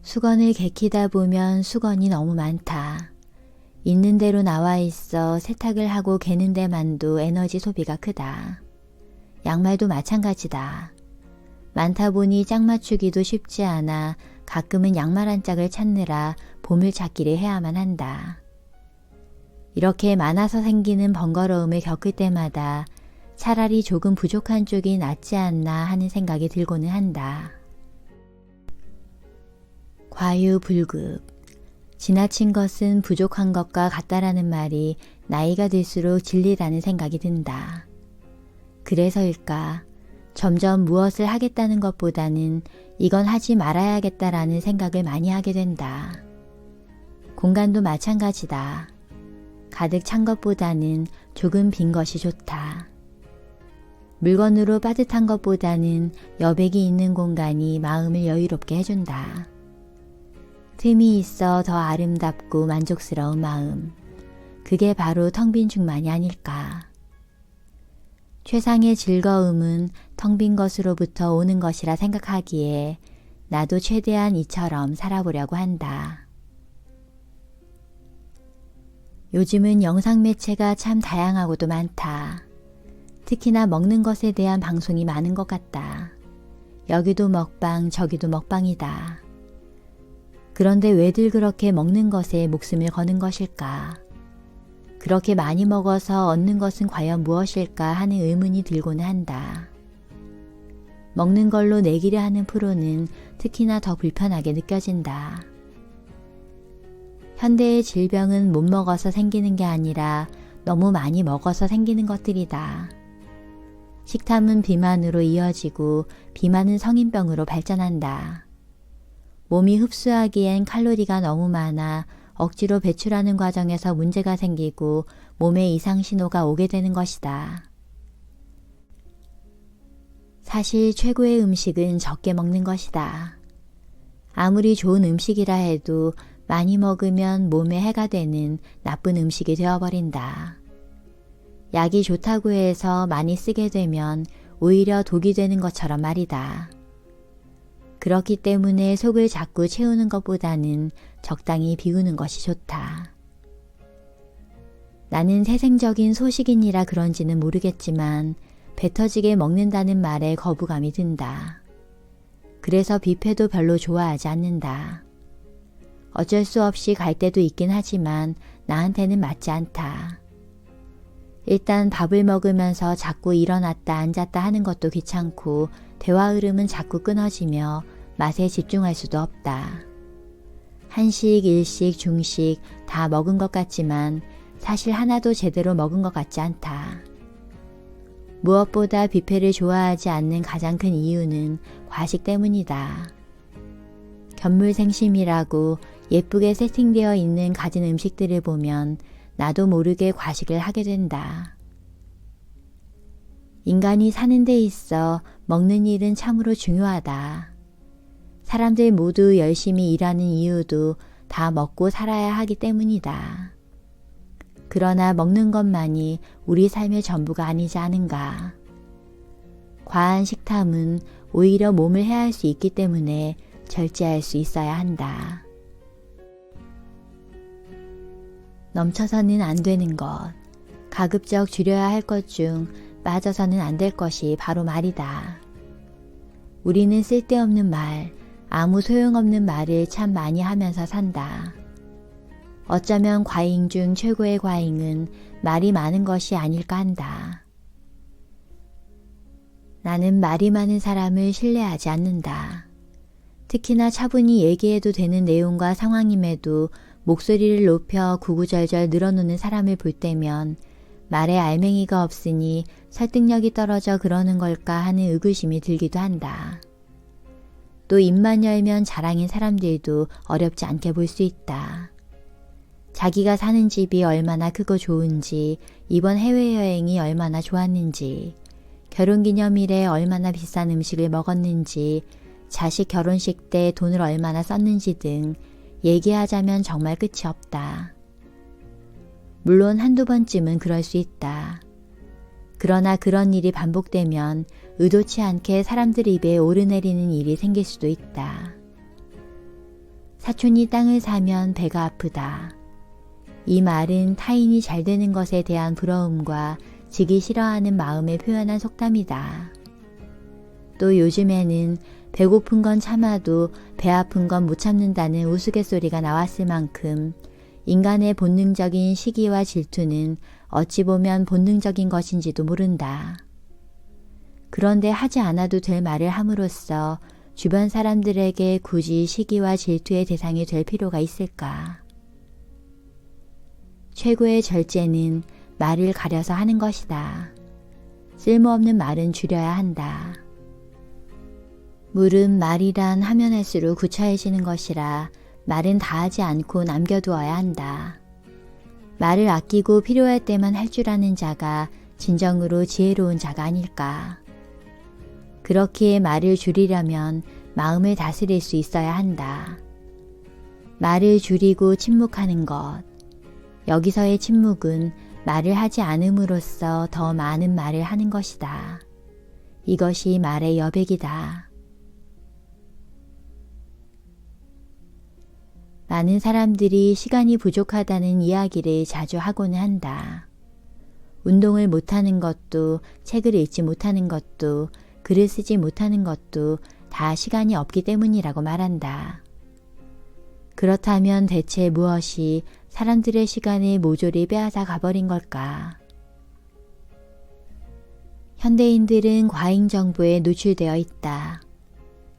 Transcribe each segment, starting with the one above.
수건을 개키다 보면 수건이 너무 많다. 있는 대로 나와 있어 세탁을 하고 개는 데만도 에너지 소비가 크다. 양말도 마찬가지다. 많다 보니 짝 맞추기도 쉽지 않아 가끔은 양말 한 짝을 찾느라 보물찾기를 해야만 한다. 이렇게 많아서 생기는 번거로움을 겪을 때마다 차라리 조금 부족한 쪽이 낫지 않나 하는 생각이 들고는 한다. 과유불급. 지나친 것은 부족한 것과 같다라는 말이 나이가 들수록 진리라는 생각이 든다. 그래서일까? 점점 무엇을 하겠다는 것보다는 이건 하지 말아야겠다라는 생각을 많이 하게 된다. 공간도 마찬가지다. 가득 찬 것보다는 조금 빈 것이 좋다. 물건으로 빠듯한 것보다는 여백이 있는 공간이 마음을 여유롭게 해준다. 틈이 있어 더 아름답고 만족스러운 마음. 그게 바로 텅 빈 충만이 아닐까. 최상의 즐거움은 텅 빈 것으로부터 오는 것이라 생각하기에 나도 최대한 이처럼 살아보려고 한다. 요즘은 영상 매체가 참 다양하고도 많다. 특히나 먹는 것에 대한 방송이 많은 것 같다. 여기도 먹방, 저기도 먹방이다. 그런데 왜들 그렇게 먹는 것에 목숨을 거는 것일까? 그렇게 많이 먹어서 얻는 것은 과연 무엇일까 하는 의문이 들고는 한다. 먹는 걸로 내기를 하는 프로는 특히나 더 불편하게 느껴진다. 현대의 질병은 못 먹어서 생기는 게 아니라 너무 많이 먹어서 생기는 것들이다. 식탐은 비만으로 이어지고 비만은 성인병으로 발전한다. 몸이 흡수하기엔 칼로리가 너무 많아 억지로 배출하는 과정에서 문제가 생기고 몸에 이상 신호가 오게 되는 것이다. 사실 최고의 음식은 적게 먹는 것이다. 아무리 좋은 음식이라 해도 많이 먹으면 몸에 해가 되는 나쁜 음식이 되어버린다. 약이 좋다고 해서 많이 쓰게 되면 오히려 독이 되는 것처럼 말이다. 그렇기 때문에 속을 자꾸 채우는 것보다는 적당히 비우는 것이 좋다. 나는 태생적인 소식인이라 그런지는 모르겠지만 배 터지게 먹는다는 말에 거부감이 든다. 그래서 뷔페도 별로 좋아하지 않는다. 어쩔 수 없이 갈 때도 있긴 하지만 나한테는 맞지 않다. 일단 밥을 먹으면서 자꾸 일어났다 앉았다 하는 것도 귀찮고 대화 흐름은 자꾸 끊어지며 맛에 집중할 수도 없다. 한식, 일식, 중식 다 먹은 것 같지만 사실 하나도 제대로 먹은 것 같지 않다. 무엇보다 뷔페를 좋아하지 않는 가장 큰 이유는 과식 때문이다. 견물생심이라고 예쁘게 세팅되어 있는 가진 음식들을 보면 나도 모르게 과식을 하게 된다. 인간이 사는 데 있어 먹는 일은 참으로 중요하다. 사람들 모두 열심히 일하는 이유도 다 먹고 살아야 하기 때문이다. 그러나 먹는 것만이 우리 삶의 전부가 아니지 않은가. 과한 식탐은 오히려 몸을 해할 수 있기 때문에 절제할 수 있어야 한다. 넘쳐서는 안 되는 것, 가급적 줄여야 할 것 중 빠져서는 안 될 것이 바로 말이다. 우리는 쓸데없는 말, 아무 소용없는 말을 참 많이 하면서 산다. 어쩌면 과잉 중 최고의 과잉은 말이 많은 것이 아닐까 한다. 나는 말이 많은 사람을 신뢰하지 않는다. 특히나 차분히 얘기해도 되는 내용과 상황임에도 목소리를 높여 구구절절 늘어놓는 사람을 볼 때면 말에 알맹이가 없으니 설득력이 떨어져 그러는 걸까 하는 의구심이 들기도 한다. 또 입만 열면 자랑인 사람들도 어렵지 않게 볼 수 있다. 자기가 사는 집이 얼마나 크고 좋은지, 이번 해외여행이 얼마나 좋았는지, 결혼기념일에 얼마나 비싼 음식을 먹었는지, 자식 결혼식 때 돈을 얼마나 썼는지 등 얘기하자면 정말 끝이 없다. 물론 한두 번쯤은 그럴 수 있다. 그러나 그런 일이 반복되면 의도치 않게 사람들 입에 오르내리는 일이 생길 수도 있다. 사촌이 땅을 사면 배가 아프다. 이 말은 타인이 잘 되는 것에 대한 부러움과 지기 싫어하는 마음을 표현한 속담이다. 또 요즘에는 배고픈 건 참아도 배 아픈 건 못 참는다는 우스갯소리가 나왔을 만큼 인간의 본능적인 시기와 질투는 어찌 보면 본능적인 것인지도 모른다. 그런데 하지 않아도 될 말을 함으로써 주변 사람들에게 굳이 시기와 질투의 대상이 될 필요가 있을까? 최고의 절제는 말을 가려서 하는 것이다. 쓸모없는 말은 줄여야 한다. 물은 말이란 하면 할수록 구차해지는 것이라 말은 다 하지 않고 남겨두어야 한다. 말을 아끼고 필요할 때만 할 줄 아는 자가 진정으로 지혜로운 자가 아닐까. 그렇기에 말을 줄이려면 마음을 다스릴 수 있어야 한다. 말을 줄이고 침묵하는 것. 여기서의 침묵은 말을 하지 않음으로써 더 많은 말을 하는 것이다. 이것이 말의 여백이다. 많은 사람들이 시간이 부족하다는 이야기를 자주 하고는 한다. 운동을 못하는 것도, 책을 읽지 못하는 것도, 글을 쓰지 못하는 것도 다 시간이 없기 때문이라고 말한다. 그렇다면 대체 무엇이 사람들의 시간을 모조리 빼앗아 가버린 걸까? 현대인들은 과잉 정보에 노출되어 있다.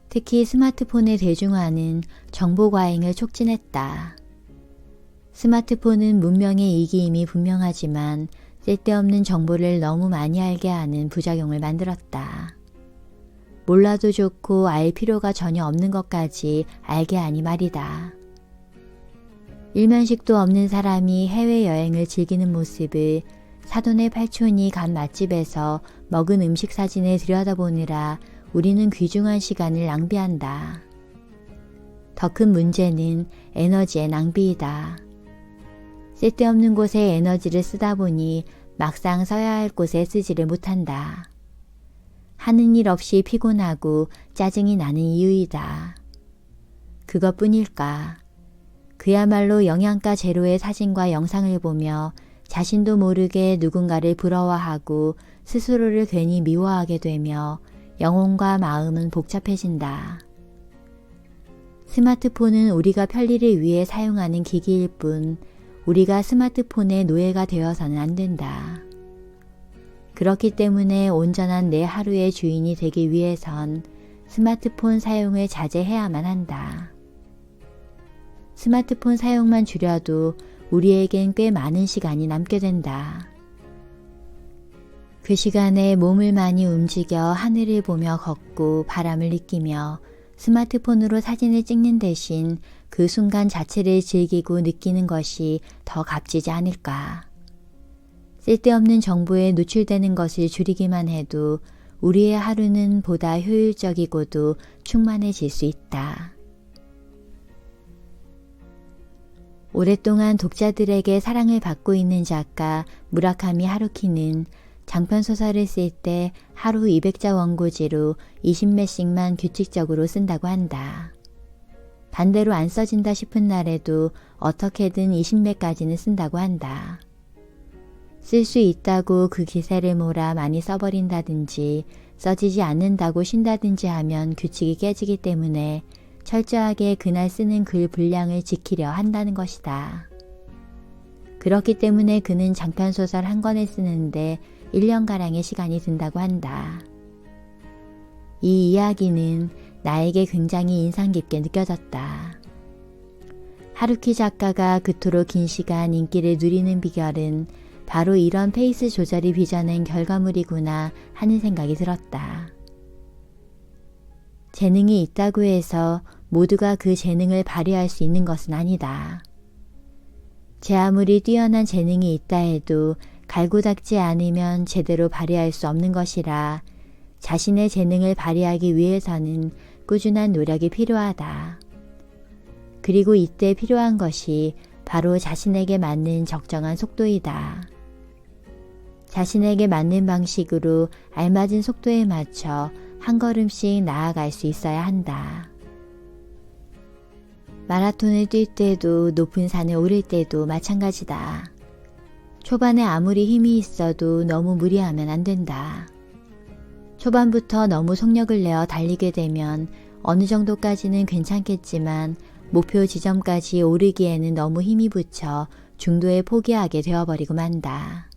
특히 스마트폰의 대중화는 정보 과잉을 촉진했다. 스마트폰은 문명의 이기임이 분명하지만 쓸데없는 정보를 너무 많이 알게 하는 부작용을 만들었다. 몰라도 좋고 알 필요가 전혀 없는 것까지 알게 하니 말이다. 일면식도 없는 사람이 해외여행을 즐기는 모습을 사돈의 팔촌이 간 맛집에서 먹은 음식 사진을 들여다보느라 우리는 귀중한 시간을 낭비한다. 더 큰 문제는 에너지의 낭비이다. 쓸데없는 곳에 에너지를 쓰다 보니 막상 써야 할 곳에 쓰지를 못한다. 하는 일 없이 피곤하고 짜증이 나는 이유이다. 그것뿐일까? 그야말로 영양가 제로의 사진과 영상을 보며 자신도 모르게 누군가를 부러워하고 스스로를 괜히 미워하게 되며 영혼과 마음은 복잡해진다. 스마트폰은 우리가 편리를 위해 사용하는 기기일 뿐 우리가 스마트폰의 노예가 되어서는 안 된다. 그렇기 때문에 온전한 내 하루의 주인이 되기 위해선 스마트폰 사용을 자제해야만 한다. 스마트폰 사용만 줄여도 우리에겐 꽤 많은 시간이 남게 된다. 그 시간에 몸을 많이 움직여 하늘을 보며 걷고 바람을 느끼며 스마트폰으로 사진을 찍는 대신 그 순간 자체를 즐기고 느끼는 것이 더 값지지 않을까. 쓸데없는 정보에 노출되는 것을 줄이기만 해도 우리의 하루는 보다 효율적이고도 충만해질 수 있다. 오랫동안 독자들에게 사랑을 받고 있는 작가 무라카미 하루키는 장편소설을 쓸 때 하루 200자 원고지로 20매씩만 규칙적으로 쓴다고 한다. 반대로 안 써진다 싶은 날에도 어떻게든 20매까지는 쓴다고 한다. 쓸 수 있다고 그 기세를 몰아 많이 써버린다든지 써지지 않는다고 쉰다든지 하면 규칙이 깨지기 때문에 철저하게 그날 쓰는 글 분량을 지키려 한다는 것이다. 그렇기 때문에 그는 장편소설 한 권을 쓰는데 1년가량의 시간이 든다고 한다. 이 이야기는 나에게 굉장히 인상 깊게 느껴졌다. 하루키 작가가 그토록 긴 시간 인기를 누리는 비결은 바로 이런 페이스 조절이 빚어낸 결과물이구나 하는 생각이 들었다. 재능이 있다고 해서 모두가 그 재능을 발휘할 수 있는 것은 아니다. 제 아무리 뛰어난 재능이 있다 해도 갈고 닦지 않으면 제대로 발휘할 수 없는 것이라 자신의 재능을 발휘하기 위해서는 꾸준한 노력이 필요하다. 그리고 이때 필요한 것이 바로 자신에게 맞는 적정한 속도이다. 자신에게 맞는 방식으로 알맞은 속도에 맞춰 한 걸음씩 나아갈 수 있어야 한다. 마라톤을 뛸 때도 높은 산을 오를 때도 마찬가지다. 초반에 아무리 힘이 있어도 너무 무리하면 안 된다. 초반부터 너무 속력을 내어 달리게 되면 어느 정도까지는 괜찮겠지만 목표 지점까지 오르기에는 너무 힘이 붙여 중도에 포기하게 되어버리고 만다.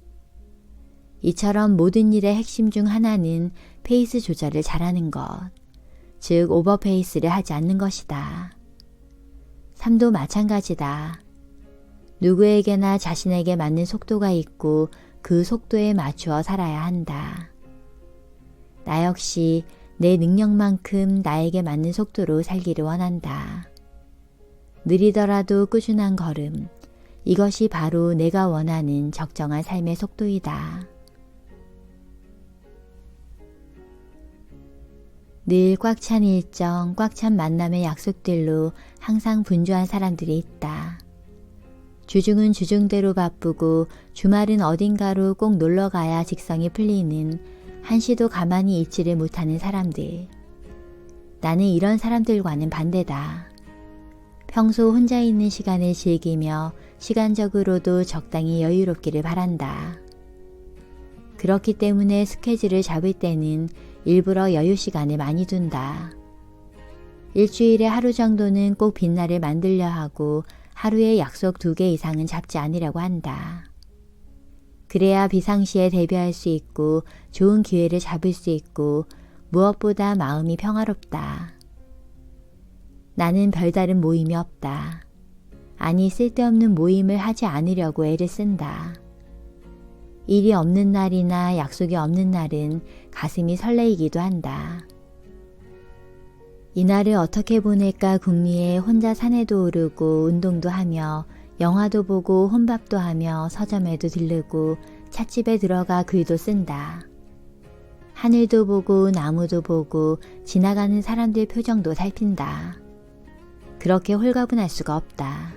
이처럼 모든 일의 핵심 중 하나는 페이스 조절을 잘하는 것, 즉 오버페이스를 하지 않는 것이다. 삶도 마찬가지다. 누구에게나 자신에게 맞는 속도가 있고 그 속도에 맞추어 살아야 한다. 나 역시 내 능력만큼 나에게 맞는 속도로 살기를 원한다. 느리더라도 꾸준한 걸음, 이것이 바로 내가 원하는 적정한 삶의 속도이다. 늘 꽉 찬 일정, 꽉 찬 만남의 약속들로 항상 분주한 사람들이 있다. 주중은 주중대로 바쁘고 주말은 어딘가로 꼭 놀러가야 직성이 풀리는 한시도 가만히 있지를 못하는 사람들. 나는 이런 사람들과는 반대다. 평소 혼자 있는 시간을 즐기며 시간적으로도 적당히 여유롭기를 바란다. 그렇기 때문에 스케줄을 잡을 때는 일부러 여유 시간을 많이 둔다. 일주일에 하루 정도는 꼭 빈날을 만들려 하고 하루에 약속 2개 이상은 잡지 않으려고 한다. 그래야 비상시에 대비할 수 있고 좋은 기회를 잡을 수 있고 무엇보다 마음이 평화롭다. 나는 별다른 모임이 없다. 아니 쓸데없는 모임을 하지 않으려고 애를 쓴다. 일이 없는 날이나 약속이 없는 날은 가슴이 설레이기도 한다. 이날을 어떻게 보낼까 궁리에 혼자 산에도 오르고 운동도 하며 영화도 보고 혼밥도 하며 서점에도 들르고 찻집에 들어가 글도 쓴다. 하늘도 보고 나무도 보고 지나가는 사람들 표정도 살핀다. 그렇게 홀가분할 수가 없다.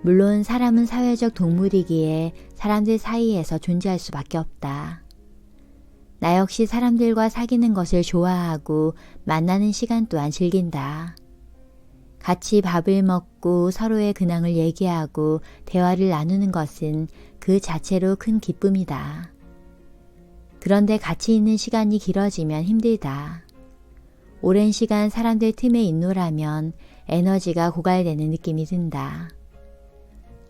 물론 사람은 사회적 동물이기에 사람들 사이에서 존재할 수밖에 없다. 나 역시 사람들과 사귀는 것을 좋아하고 만나는 시간 또한 즐긴다. 같이 밥을 먹고 서로의 근황을 얘기하고 대화를 나누는 것은 그 자체로 큰 기쁨이다. 그런데 같이 있는 시간이 길어지면 힘들다. 오랜 시간 사람들 틈에 있노라면 에너지가 고갈되는 느낌이 든다.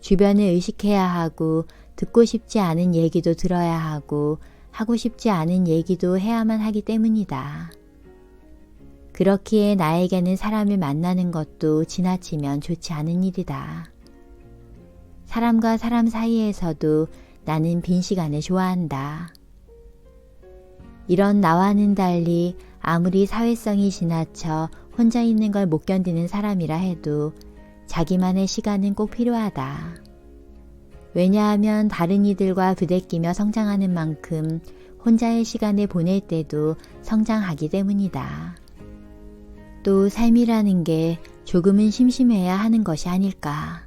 주변을 의식해야 하고 듣고 싶지 않은 얘기도 들어야 하고 하고 싶지 않은 얘기도 해야만 하기 때문이다. 그렇기에 나에게는 사람을 만나는 것도 지나치면 좋지 않은 일이다. 사람과 사람 사이에서도 나는 빈 시간을 좋아한다. 이런 나와는 달리 아무리 사회성이 지나쳐 혼자 있는 걸 못 견디는 사람이라 해도 자기만의 시간은 꼭 필요하다. 왜냐하면 다른 이들과 부대끼며 성장하는 만큼 혼자의 시간을 보낼 때도 성장하기 때문이다. 또 삶이라는 게 조금은 심심해야 하는 것이 아닐까.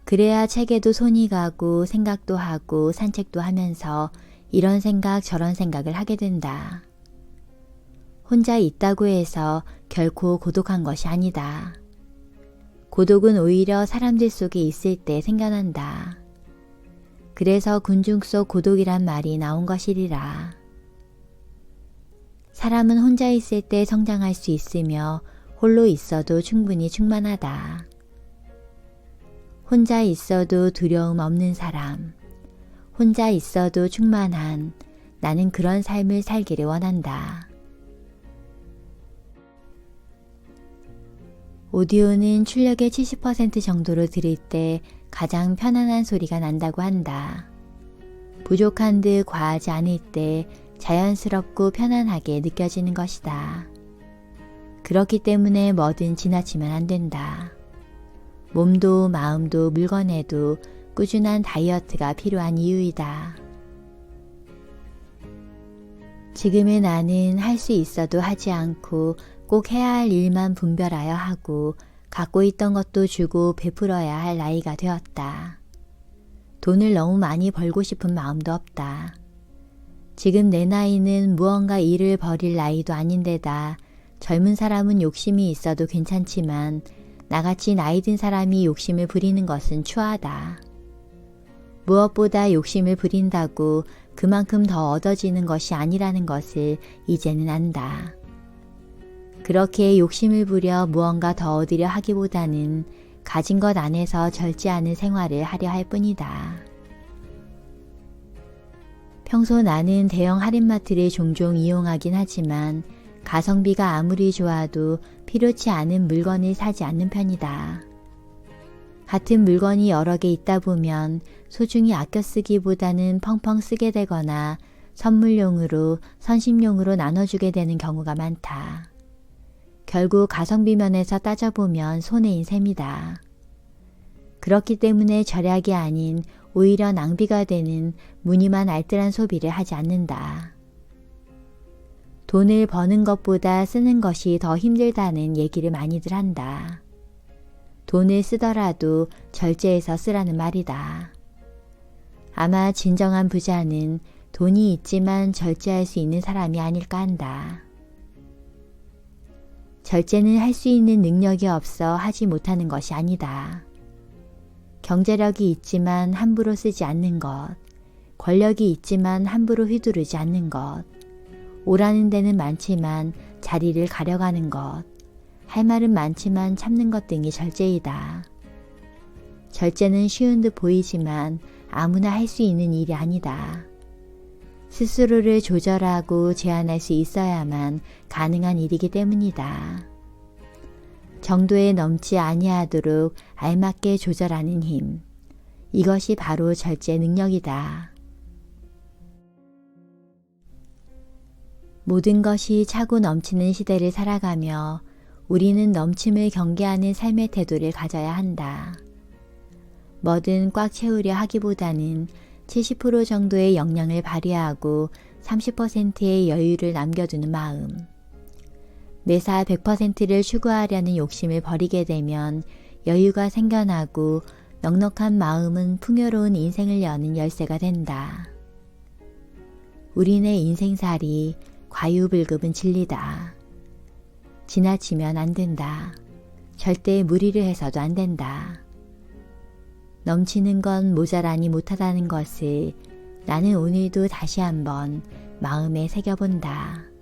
그래야 책에도 손이 가고 생각도 하고 산책도 하면서 이런 생각 저런 생각을 하게 된다. 혼자 있다고 해서 결코 고독한 것이 아니다. 고독은 오히려 사람들 속에 있을 때 생겨난다. 그래서 군중 속 고독이란 말이 나온 것이리라. 사람은 혼자 있을 때 성장할 수 있으며 홀로 있어도 충분히 충만하다. 혼자 있어도 두려움 없는 사람, 혼자 있어도 충만한 나는 그런 삶을 살기를 원한다. 오디오는 출력의 70% 정도로 들을 때 가장 편안한 소리가 난다고 한다. 부족한 듯 과하지 않을 때 자연스럽고 편안하게 느껴지는 것이다. 그렇기 때문에 뭐든 지나치면 안 된다. 몸도 마음도 물건에도 꾸준한 다이어트가 필요한 이유이다. 지금의 나는 할 수 있어도 하지 않고 꼭 해야 할 일만 분별하여 하고 갖고 있던 것도 주고 베풀어야 할 나이가 되었다. 돈을 너무 많이 벌고 싶은 마음도 없다. 지금 내 나이는 무언가 일을 벌일 나이도 아닌데다 젊은 사람은 욕심이 있어도 괜찮지만 나같이 나이 든 사람이 욕심을 부리는 것은 추하다. 무엇보다 욕심을 부린다고 그만큼 더 얻어지는 것이 아니라는 것을 이제는 안다. 그렇게 욕심을 부려 무언가 더 얻으려 하기보다는 가진 것 안에서 절제하는 생활을 하려 할 뿐이다. 평소 나는 대형 할인마트를 종종 이용하긴 하지만 가성비가 아무리 좋아도 필요치 않은 물건을 사지 않는 편이다. 같은 물건이 여러 개 있다 보면 소중히 아껴 쓰기보다는 펑펑 쓰게 되거나 선물용으로, 선심용으로 나눠주게 되는 경우가 많다. 결국 가성비 면에서 따져보면 손해인 셈이다. 그렇기 때문에 절약이 아닌 오히려 낭비가 되는 무늬만 알뜰한 소비를 하지 않는다. 돈을 버는 것보다 쓰는 것이 더 힘들다는 얘기를 많이들 한다. 돈을 쓰더라도 절제해서 쓰라는 말이다. 아마 진정한 부자는 돈이 있지만 절제할 수 있는 사람이 아닐까 한다. 절제는 할 수 있는 능력이 없어 하지 못하는 것이 아니다. 경제력이 있지만 함부로 쓰지 않는 것, 권력이 있지만 함부로 휘두르지 않는 것, 오라는 데는 많지만 자리를 가려가는 것, 할 말은 많지만 참는 것 등이 절제이다. 절제는 쉬운 듯 보이지만 아무나 할 수 있는 일이 아니다. 스스로를 조절하고 제한할 수 있어야만 가능한 일이기 때문이다. 정도에 넘지 아니하도록 알맞게 조절하는 힘, 이것이 바로 절제 능력이다. 모든 것이 차고 넘치는 시대를 살아가며 우리는 넘침을 경계하는 삶의 태도를 가져야 한다. 뭐든 꽉 채우려 하기보다는 70% 정도의 역량을 발휘하고 30%의 여유를 남겨두는 마음. 매사 100%를 추구하려는 욕심을 버리게 되면 여유가 생겨나고 넉넉한 마음은 풍요로운 인생을 여는 열쇠가 된다. 우리네 인생살이 과유불급은 진리다. 지나치면 안 된다. 절대 무리를 해서도 안 된다. 넘치는 건 모자라니 못하다는 것을 나는 오늘도 다시 한번 마음에 새겨본다.